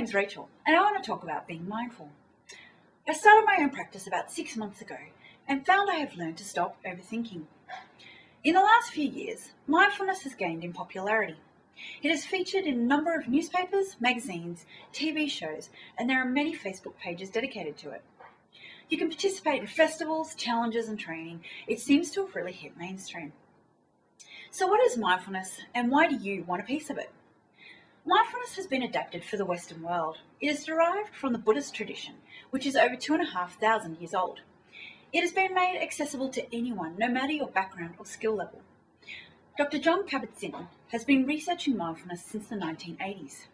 name's Rachel, and I want to talk about being mindful. I started my own practice about 6 months ago and found I have learned to stop overthinking. In the last few years, mindfulness has gained in popularity. It is featured in a number of newspapers, magazines, TV shows, and there are many Facebook pages dedicated to it. You can participate in festivals, challenges, and training. It seems to have really hit mainstream. So what is mindfulness, and why do you want a piece of it? Mindfulness has been adapted for the Western world. It is derived from the Buddhist tradition, which is over 2,500 years old. It has been made accessible to anyone, no matter your background or skill level. Dr. Jon Kabat-Zinn has been researching mindfulness since the 1980s.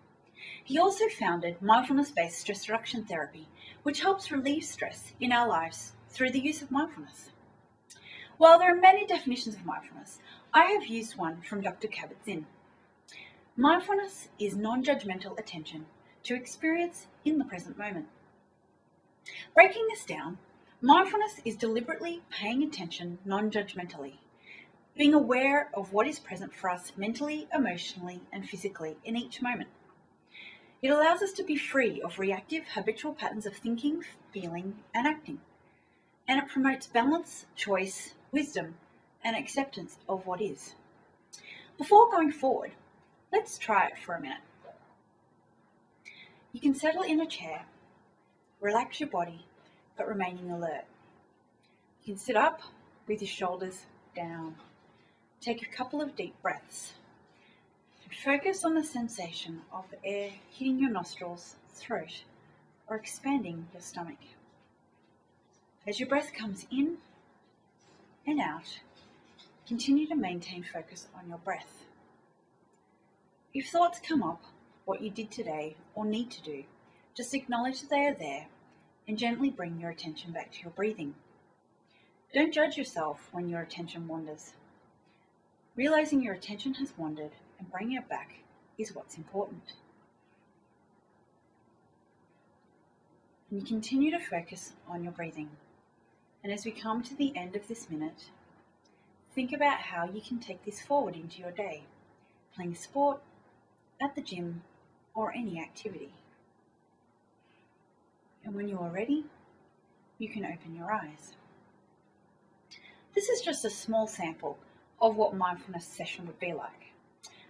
He also founded mindfulness-based stress reduction therapy, which helps relieve stress in our lives through the use of mindfulness. While there are many definitions of mindfulness, I have used one from Dr. Kabat-Zinn. Mindfulness is non-judgmental attention to experience in the present moment. Breaking this down, mindfulness is deliberately paying attention non-judgmentally, being aware of what is present for us mentally, emotionally, and physically in each moment. It allows us to be free of reactive, habitual patterns of thinking, feeling, and acting, and it promotes balance, choice, wisdom, and acceptance of what is. Before going forward, let's try it for a minute. You can settle in a chair, relax your body, but remaining alert. You can sit up with your shoulders down. Take a couple of deep breaths. And focus on the sensation of the air hitting your nostrils, throat, or expanding your stomach. As your breath comes in and out, continue to maintain focus on your breath. If thoughts come up, what you did today or need to do, just acknowledge that they are there and gently bring your attention back to your breathing. Don't judge yourself when your attention wanders. Realizing your attention has wandered and bringing it back is what's important. And you continue to focus on your breathing. And as we come to the end of this minute, think about how you can take this forward into your day, playing sport, at the gym, or any activity. And when you are ready, you can open your eyes. This is just a small sample of what mindfulness session would be like.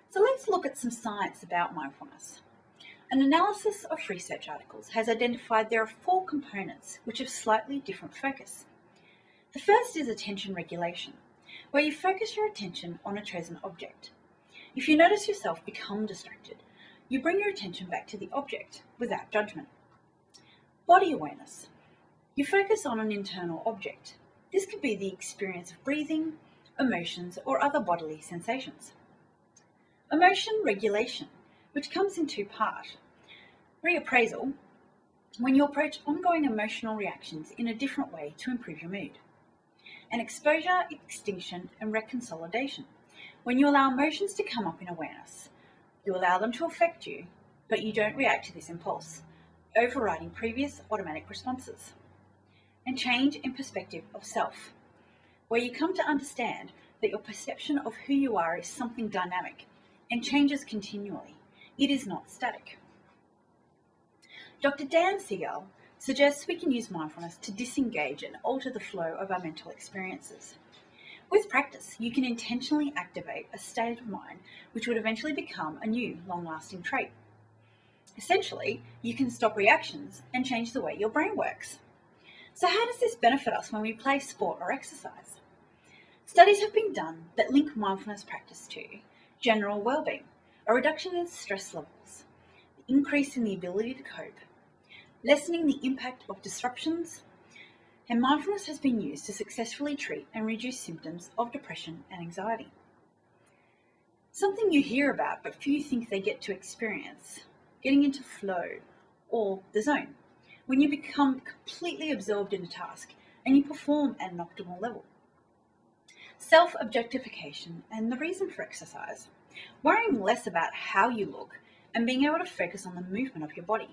So let's look at some science about mindfulness. An analysis of research articles has identified there are 4 components which have slightly different focus. The first is attention regulation, where you focus your attention on a chosen object. If you notice yourself become distracted, you bring your attention back to the object without judgment. Body awareness. You focus on an internal object. This could be the experience of breathing, emotions, or other bodily sensations. Emotion regulation, which comes in 2 parts. Reappraisal, when you approach ongoing emotional reactions in a different way to improve your mood. And exposure, extinction, and reconsolidation, when you allow emotions to come up in awareness. You allow them to affect you, but you don't react to this impulse, overriding previous automatic responses. And change in perspective of self, where you come to understand that your perception of who you are is something dynamic and changes continually. It is not static. Dr. Dan Siegel suggests we can use mindfulness to disengage and alter the flow of our mental experiences. With practice, you can intentionally activate a state of mind which would eventually become a new, long-lasting trait. Essentially, you can stop reactions and change the way your brain works. So how does this benefit us when we play sport or exercise? Studies have been done that link mindfulness practice to general well-being, a reduction in stress levels, the increase in the ability to cope, lessening the impact of disruptions, and mindfulness has been used to successfully treat and reduce symptoms of depression and anxiety. Something you hear about but few think they get to experience, getting into flow or the zone, when you become completely absorbed in a task and you perform at an optimal level. Self-objectification and the reason for exercise, worrying less about how you look and being able to focus on the movement of your body.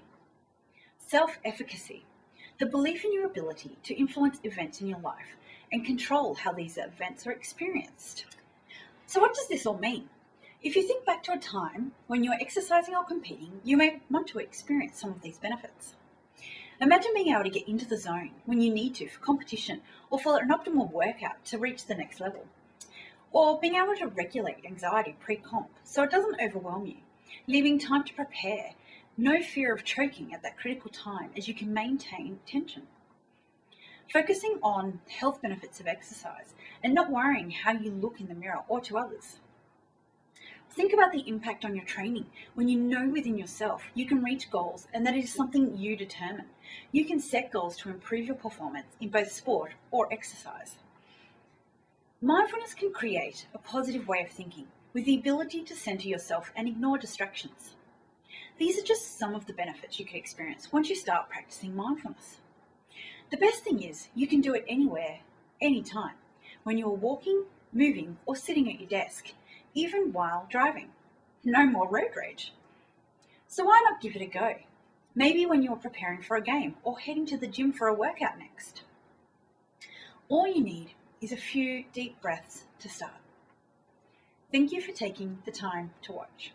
Self-efficacy, the belief in your ability to influence events in your life and control how these events are experienced. So what does this all mean? If you think back to a time when you were exercising or competing, you may want to experience some of these benefits. Imagine being able to get into the zone when you need to for competition or for an optimal workout to reach the next level. Or being able to regulate anxiety pre-comp so it doesn't overwhelm you, leaving time to prepare, no fear of choking at that critical time as you can maintain tension. Focusing on health benefits of exercise and not worrying how you look in the mirror or to others. Think about the impact on your training when you know within yourself you can reach goals and that it is something you determine. You can set goals to improve your performance in both sport or exercise. Mindfulness can create a positive way of thinking with the ability to center yourself and ignore distractions. These are just some of the benefits you can experience once you start practicing mindfulness. The best thing is you can do it anywhere, anytime, when you are walking, moving, or sitting at your desk, even while driving. No more road rage. So why not give it a go? Maybe when you're preparing for a game or heading to the gym for a workout next. All you need is a few deep breaths to start. Thank you for taking the time to watch.